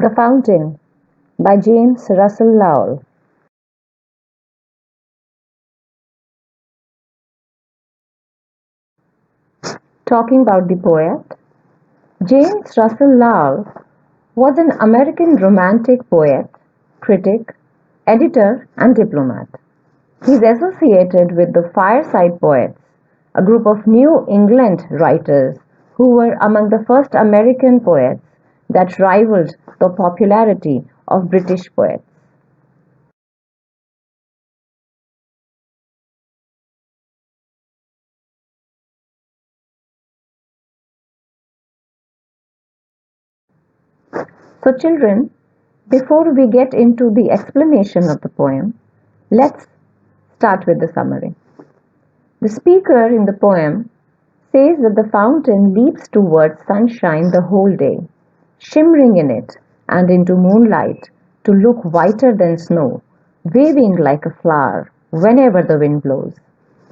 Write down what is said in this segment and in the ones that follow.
The Fountain by James Russell Lowell. Talking about the poet, James Russell Lowell was an American romantic poet, critic, editor, and diplomat. He is associated with the Fireside Poets, a group of New England writers who were among the first American poets that rivaled the popularity of British poets. So, children, before we get into the explanation of the poem, let's start with the summary. The speaker in the poem says that the fountain leaps towards sunshine the whole day, shimmering in it and into moonlight to look whiter than snow, waving like a flower whenever the wind blows.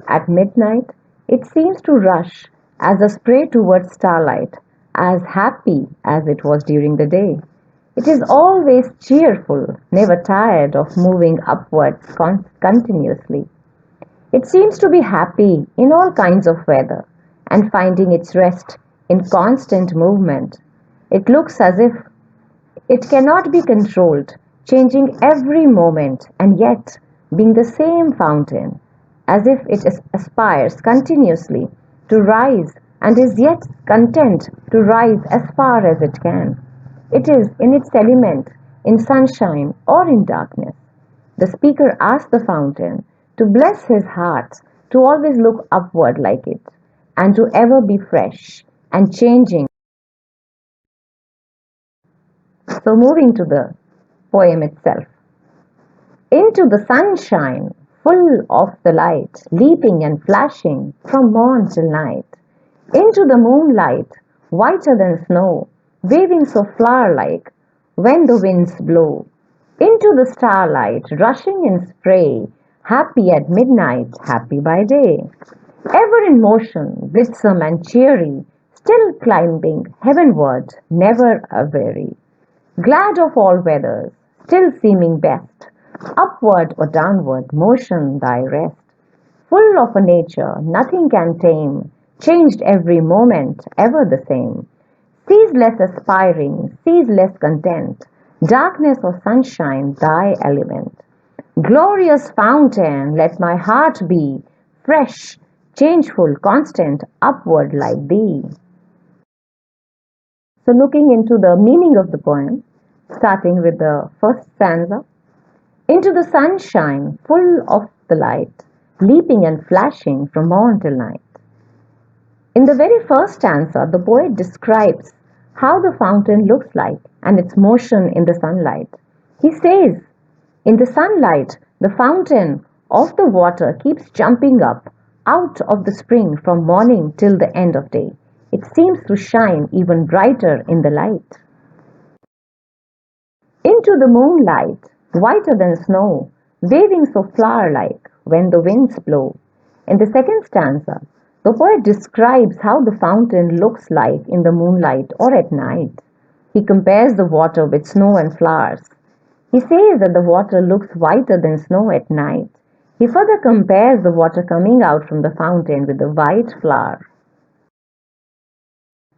At midnight, it seems to rush as a spray towards starlight, as happy as it was during the day. It is always cheerful, never tired of moving upwards continuously. It seems to be happy in all kinds of weather and finding its rest in constant movement. It looks as if it cannot be controlled, changing every moment and yet being the same fountain, as if it aspires continuously to rise and is yet content to rise as far as it can. It is in its element, in sunshine or in darkness. The speaker asks the fountain to bless his heart, to always look upward like it, and to ever be fresh and changing. So, moving to the poem itself. Into the sunshine, full of the light, leaping and flashing from morn till night. Into the moonlight, whiter than snow, waving so flower-like when the winds blow. Into the starlight, rushing in spray, happy at midnight, happy by day. Ever in motion, blithesome and cheery, still climbing heavenward, never aweary. Glad of all weathers, still seeming best, upward or downward, motion thy rest. Full of a nature nothing can tame, changed every moment, ever the same. Ceaseless aspiring, ceaseless content, darkness or sunshine thy element. Glorious fountain, let my heart be, fresh, changeful, constant, upward like thee. So, looking into the meaning of the poem, starting with the first stanza. Into the sunshine, full of the light, leaping and flashing from morn till night. In the very first stanza, the poet describes how the fountain looks like and its motion in the sunlight. He says, in the sunlight, the fountain of the water keeps jumping up out of the spring from morning till the end of day. It seems to shine even brighter in the light. Into the moonlight, whiter than snow, waving so flower-like when the winds blow. In the second stanza, the poet describes how the fountain looks like in the moonlight or at night. He compares the water with snow and flowers. He says that the water looks whiter than snow at night. He further compares the water coming out from the fountain with the white flower.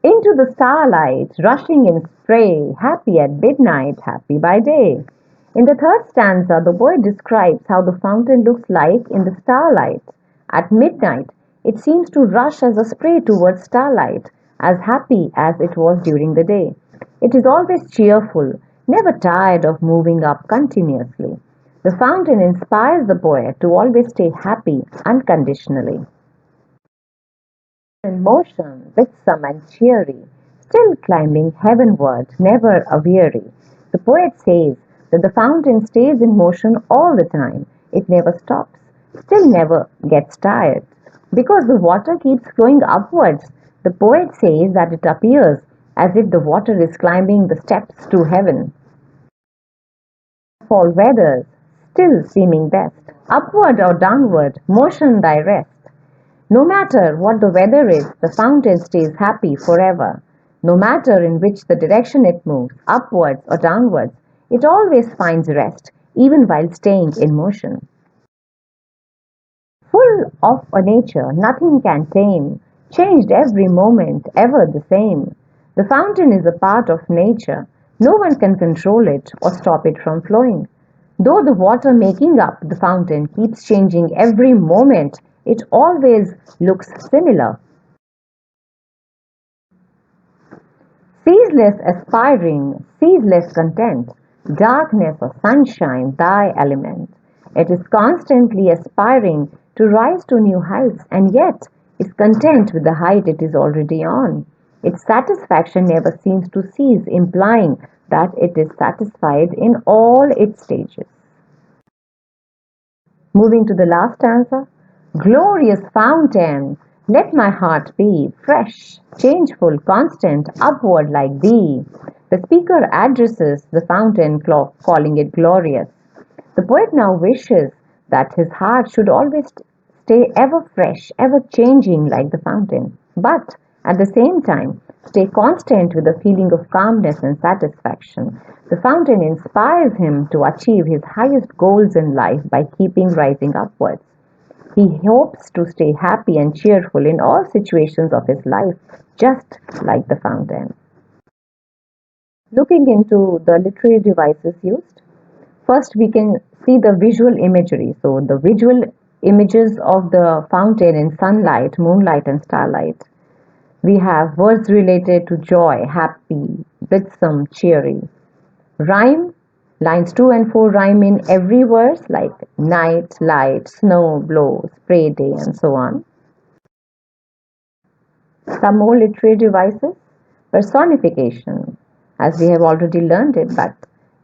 Into the starlight, rushing in spray, happy at midnight, happy by day. In the third stanza, the poet describes how the fountain looks like in the starlight. At midnight, it seems to rush as a spray towards starlight, as happy as it was during the day. It is always cheerful, never tired of moving up continuously. The fountain inspires the poet to always stay happy unconditionally. In motion, blithesome and cheery, still climbing heavenward, never aweary. The poet says that the fountain stays in motion all the time. It never stops, still never gets tired. Because the water keeps flowing upwards, the poet says that it appears as if the water is climbing the steps to heaven. All weathers, still seeming best, upward or downward, motion thy rest. No matter what the weather is, the fountain stays happy forever. No matter in which the direction it moves, upwards or downwards, it always finds rest, even while staying in motion. Full of a nature nothing can tame, changed every moment, ever the same. The fountain is a part of nature. No one can control it or stop it from flowing. Though the water making up the fountain keeps changing every moment, it always looks similar. Ceaseless aspiring, ceaseless content, darkness or sunshine, thy element. It is constantly aspiring to rise to new heights and yet is content with the height it is already on. Its satisfaction never seems to cease, implying that it is satisfied in all its stages. Moving to the last stanza. Glorious fountain, let my heart be fresh, changeful, constant, upward like thee. The speaker addresses the fountain, calling it glorious. The poet now wishes that his heart should always stay ever fresh, ever changing like the fountain, but at the same time stay constant with a feeling of calmness and satisfaction. The fountain inspires him to achieve his highest goals in life by keeping rising upwards. He hopes to stay happy and cheerful in all situations of his life, just like the fountain. Looking into the literary devices used, first we can see the visual imagery. So the visual images of the fountain in sunlight, moonlight, and starlight. We have words related to joy, happy, blithesome, cheery. Rhyme, lines 2 and 4 rhyme in every verse like night, light, snow, blow, spray day, and so on. Some more literary devices. Personification, as we have already learned it, but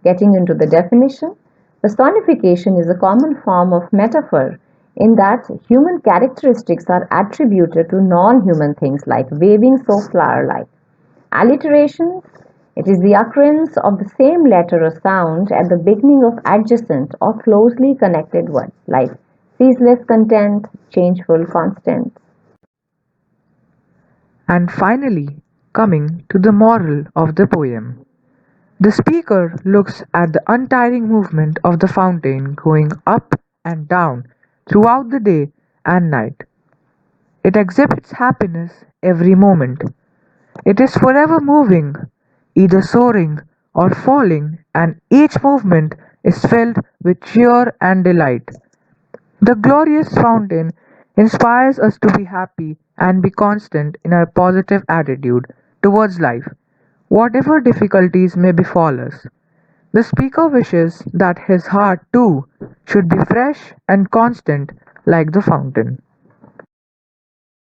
getting into the definition, personification is a common form of metaphor in that human characteristics are attributed to non-human things like waving so flower-like. Alliterations, it is the occurrence of the same letter or sound at the beginning of adjacent or closely connected words like ceaseless content, changeful constant. And finally, coming to the moral of the poem. The speaker looks at the untiring movement of the fountain going up and down throughout the day and night. It exhibits happiness every moment. It is forever moving, either soaring or falling, and each movement is filled with cheer and delight. The glorious fountain inspires us to be happy and be constant in our positive attitude towards life, whatever difficulties may befall us. The speaker wishes that his heart too should be fresh and constant like the fountain.